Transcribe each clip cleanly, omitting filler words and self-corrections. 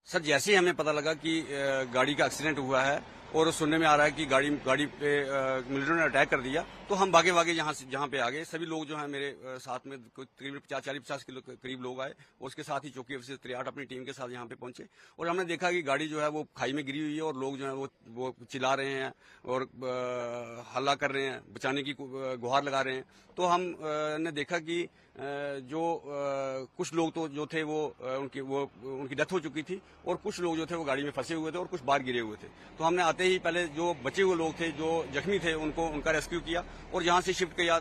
Sir जैसे ही हमें पता लगा कि गाड़ी का एक्सीडेंट हुआ है और सुनने में आ रहा है कि गाड़ी पे मिलिटेंट ने अटैक कर दिया, तो हम भागे भागे जहाँ पे आ गए। सभी लोग जो है मेरे साथ में करीब 40-50 किलो करीब लोग आए और उसके साथ ही चौकी अफसर 63 अपनी टीम के साथ यहाँ पे पहुंचे और हमने देखा कि गाड़ी जो है वो खाई में गिरी हुई है और लोग जो है वो चिल्ला रहे हैं और हल्ला कर रहे हैं, बचाने की गुहार लगा रहे हैं। तो हम ने देखा कि जो कुछ लोग तो जो थे वो उनकी डेथ हो चुकी थी और कुछ लोग जो थे वो गाड़ी में फंसे हुए थे और कुछ बाहर गिरे हुए थे। तो हमने आते ही पहले जो बचे हुए लोग थे, जो जख्मी थे, उनका रेस्क्यू किया और यहाँ से शिफ्ट किया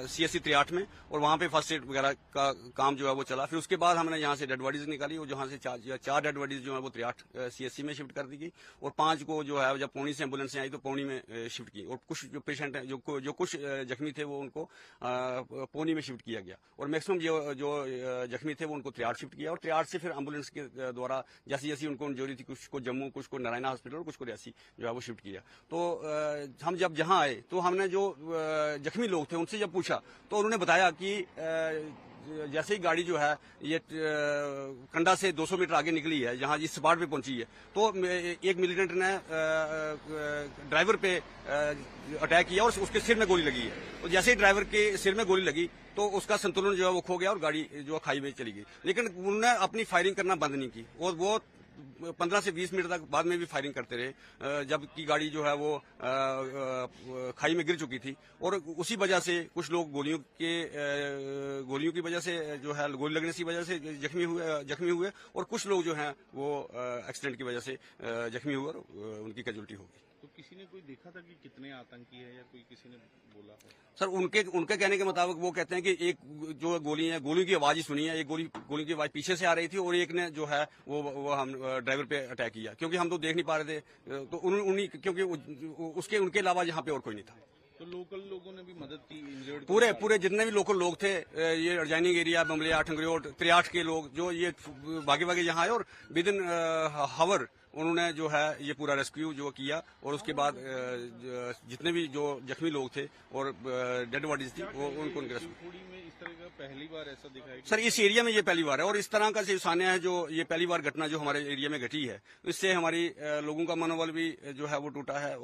CSC 63 में और वहाँ पे फर्स्ट एड वगैरह का काम जो है वो चला। फिर उसके बाद हमने यहाँ से डेड बॉडीज निकाली और जहाँ से चार डेड बॉडीज जो है वो 63 CSC में शिफ्ट कर दी गई और 5 को जो है जब पौनी से एम्बुलेंस आई तो पौनी में शिफ्ट की और कुछ जो पेशेंट हैं जो कुछ जख्मी थे वो उनको पौनी में शिफ्ट किया गया और मैक्सिमम जो जख्मी थे वो उनको 63 शिफ्ट किया और 63 से फिर एम्बुलेंस के द्वारा जैसी जैसी उनको इंजरी थी, कुछ को जम्मू, कुछ को नारायणा हॉस्पिटल और कुछ को रियासी जो है वो शिफ्ट किया। तो हम जब जहां आए तो हमने जो जख्मी लोग थे उनसे जब पूछा तो उन्होंने बताया कि जैसे ही गाड़ी जो है ये कंडा से 200 मीटर आगे निकली है, जहां जिस स्पॉट पे पहुंची है, तो एक मिलिटेंट ने ड्राइवर पे अटैक किया और उसके सिर में गोली लगी है। तो जैसे ही ड्राइवर के सिर में गोली लगी तो उसका संतुलन जो है वो खो गया और गाड़ी जो खाई में चली गई। लेकिन उन्होंने अपनी फायरिंग करना बंद नहीं की और वो 15 से 20 मिनट तक बाद में भी फायरिंग करते रहे, जबकि गाड़ी जो है वो खाई में गिर चुकी थी और उसी वजह से कुछ लोग गोलियों की वजह से जो है गोली लगने की वजह से जख्मी हुए और कुछ लोग जो हैं वो एक्सीडेंट की वजह से जख्मी हुए और उनकी कैजुअल्टी हो गई। तो किसी ने कोई देखा था कि कितने आतंकी है या कोई किसी ने बोला है? सर उनके कहने के मुताबिक वो कहते हैं कि एक जो गोली की आवाज ही सुनी है, एक गोली की आवाज पीछे से आ रही थी और एक ने जो है वो हम ड्राइवर पे अटैक किया, क्योंकि हम तो देख नहीं पा रहे थे। तो उन्हीं क्योंकि उनके अलावा यहाँ पे और कोई नहीं था। तो लोकल लोगों ने भी मदद की इंजर्ड? पूरे जितने भी लोकल लोग थे, ये अडजाइनिंग एरिया, बमलिया, ठंगरियोट, 63 के लोग जो ये भागे भागे यहाँ आए और विद इन हावर उन्होंने जो है ये पूरा रेस्क्यू जो किया और उसके बाद जितने भी जो जख्मी लोग थे और डेड बॉडीज थी वो उनको रेस्क्यू। में इस तरह का पहली बार ऐसा दिखा है? सर इस एरिया में ये पहली बार है और इस तरह का सान्या है जो ये पहली बार घटना जो हमारे एरिया में घटी है। इससे हमारी लोगों का मनोबल भी जो है वो टूटा है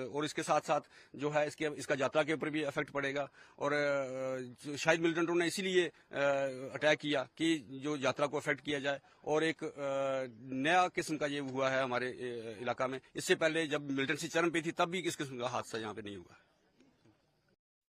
और इसके साथ साथ जो है इसका यात्रा के ऊपर भी इफेक्ट पड़ेगा और शायद मिलिटेंटों ने इसीलिए अटैक किया कि जो यात्रा को अफेक्ट किया जाए और एक नया किस्म का ये हुआ है हमारे इलाका में। इससे पहले जब मिलिटेंसी चरम पे थी तब भी इस किस्म का हादसा यहाँ पे नहीं हुआ।